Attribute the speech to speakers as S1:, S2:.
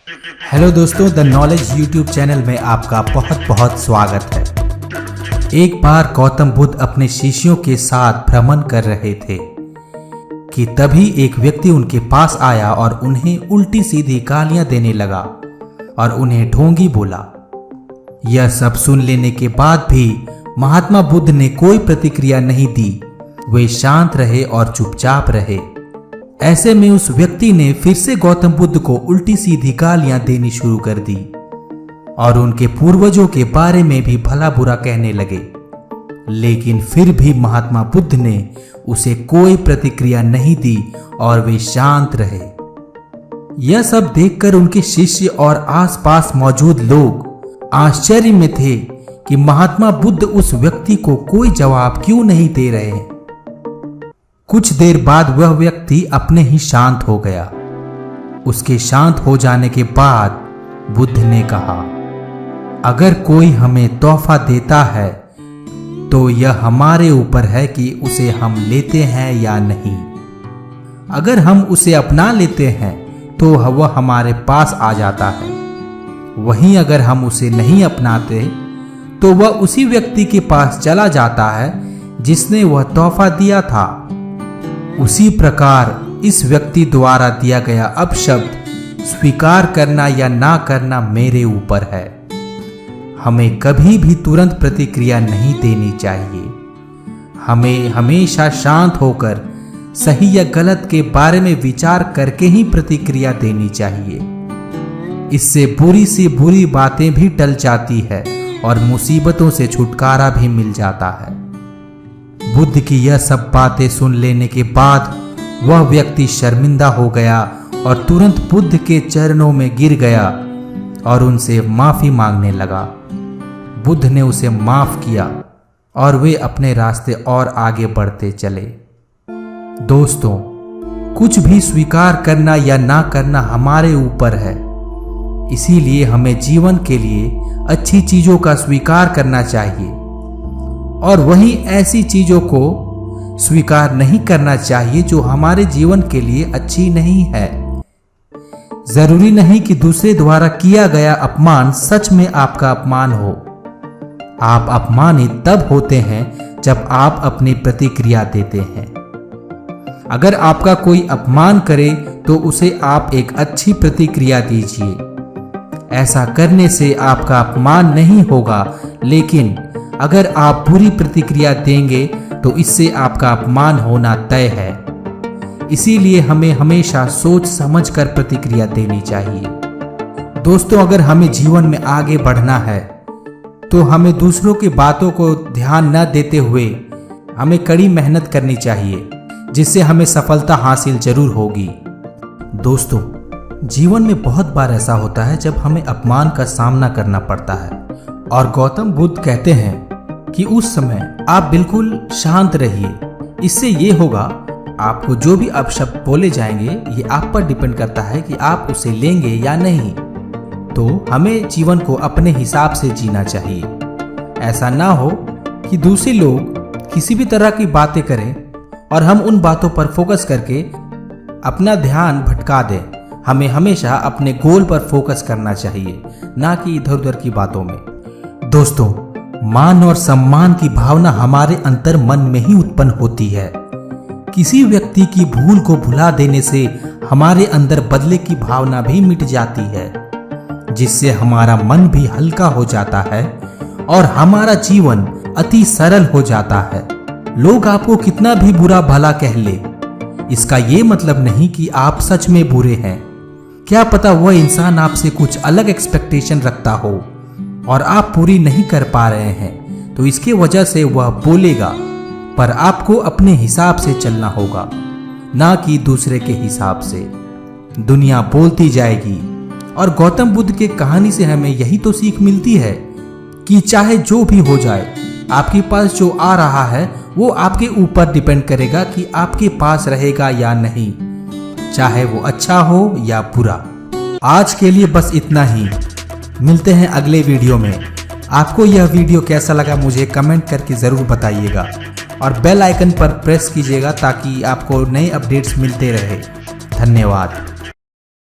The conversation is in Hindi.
S1: हेलो दोस्तों, द नॉलेज यूट्यूब चैनल में आपका बहुत बहुत स्वागत है। एक बार गौतम बुद्ध अपने शिष्यों के साथ भ्रमण कर रहे थे कि तभी एक व्यक्ति उनके पास आया और उन्हें उल्टी सीधी गालियां देने लगा और उन्हें ढोंगी बोला। यह सब सुन लेने के बाद भी महात्मा बुद्ध ने कोई प्रतिक्रिया नहीं दी। वे शांत रहे और चुपचाप रहे। ऐसे में उस व्यक्ति ने फिर से गौतम बुद्ध को उल्टी सीधी गालियां देनी शुरू कर दी और उनके पूर्वजों के बारे में भी भला बुरा कहने लगे। लेकिन फिर भी महात्मा बुद्ध ने उसे कोई प्रतिक्रिया नहीं दी और वे शांत रहे। यह सब देखकर उनके शिष्य और आसपास मौजूद लोग आश्चर्य में थे कि महात्मा बुद्ध उस व्यक्ति को कोई जवाब क्यों नहीं दे रहे हैं। कुछ देर बाद वह व्यक्ति अपने ही शांत हो गया। उसके शांत हो जाने के बाद बुद्ध ने कहा, अगर कोई हमें तोहफा देता है तो यह हमारे ऊपर है कि उसे हम लेते हैं या नहीं। अगर हम उसे अपना लेते हैं तो वह हमारे पास आ जाता है। वहीं अगर हम उसे नहीं अपनाते तो वह उसी व्यक्ति के पास चला जाता है जिसने वह तोहफा दिया था। उसी प्रकार इस व्यक्ति द्वारा दिया गया अपशब्द स्वीकार करना या ना करना मेरे ऊपर है। हमें कभी भी तुरंत प्रतिक्रिया नहीं देनी चाहिए। हमें हमेशा शांत होकर सही या गलत के बारे में विचार करके ही प्रतिक्रिया देनी चाहिए। इससे बुरी से बुरी बातें भी टल जाती है और मुसीबतों से छुटकारा भी मिल जाता है। बुद्ध की यह सब बातें सुन लेने के बाद वह व्यक्ति शर्मिंदा हो गया और तुरंत बुद्ध के चरणों में गिर गया और उनसे माफी मांगने लगा। बुद्ध ने उसे माफ किया और वे अपने रास्ते और आगे बढ़ते चले। दोस्तों, कुछ भी स्वीकार करना या ना करना हमारे ऊपर है। इसीलिए हमें जीवन के लिए अच्छी चीजों का स्वीकार करना चाहिए और वहीं ऐसी चीजों को स्वीकार नहीं करना चाहिए जो हमारे जीवन के लिए अच्छी नहीं है। जरूरी नहीं कि दूसरे द्वारा किया गया अपमान सच में आपका अपमान हो। आप अपमानित तब होते हैं जब आप अपनी प्रतिक्रिया देते हैं। अगर आपका कोई अपमान करे तो उसे आप एक अच्छी प्रतिक्रिया दीजिए। ऐसा करने से आपका अपमान नहीं होगा, लेकिन अगर आप बुरी प्रतिक्रिया देंगे तो इससे आपका अपमान होना तय है। इसीलिए हमें हमेशा सोच समझ कर प्रतिक्रिया देनी चाहिए। दोस्तों, अगर हमें जीवन में आगे बढ़ना है तो हमें दूसरों की बातों को ध्यान न देते हुए हमें कड़ी मेहनत करनी चाहिए, जिससे हमें सफलता हासिल जरूर होगी। दोस्तों, जीवन में बहुत बार ऐसा होता है जब हमें अपमान का सामना करना पड़ता है और गौतम बुद्ध कहते हैं कि उस समय आप बिल्कुल शांत रहिए। इससे ये होगा, आपको जो भी अपशब्द बोले जाएंगे ये आप पर डिपेंड करता है कि आप उसे लेंगे या नहीं। तो हमें जीवन को अपने हिसाब से जीना चाहिए। ऐसा ना हो कि दूसरे लोग किसी भी तरह की बातें करें और हम उन बातों पर फोकस करके अपना ध्यान भटका दें। हमें हमेशा अपने गोल पर फोकस करना चाहिए, ना कि इधर उधर की बातों में। दोस्तों, मान और सम्मान की भावना हमारे अंतर मन में ही उत्पन्न होती है। किसी व्यक्ति की भूल को भुला देने से हमारे अंदर बदले की भावना भी मिट जाती है, जिससे हमारा मन भी हल्का हो जाता है और हमारा जीवन अति सरल हो जाता है। लोग आपको कितना भी बुरा भला कह ले, इसका ये मतलब नहीं कि आप सच में बुरे हैं। क्या पता वह इंसान आपसे कुछ अलग एक्सपेक्टेशन रखता हो और आप पूरी नहीं कर पा रहे हैं, तो इसके वजह से वह बोलेगा। पर आपको अपने हिसाब से चलना होगा, ना कि दूसरे के हिसाब से। दुनिया बोलती जाएगी और गौतम बुद्ध के कहानी से हमें यही तो सीख मिलती है कि चाहे जो भी हो जाए, आपके पास जो आ रहा है वो आपके ऊपर डिपेंड करेगा कि आपके पास रहेगा या नहीं, चाहे वो अच्छा हो या बुरा। आज के लिए बस इतना ही। मिलते हैं अगले वीडियो में। आपको यह वीडियो कैसा लगा मुझे कमेंट करके ज़रूर बताइएगा और बेल आइकन पर प्रेस कीजिएगा ताकि आपको नए अपडेट्स मिलते रहे। धन्यवाद।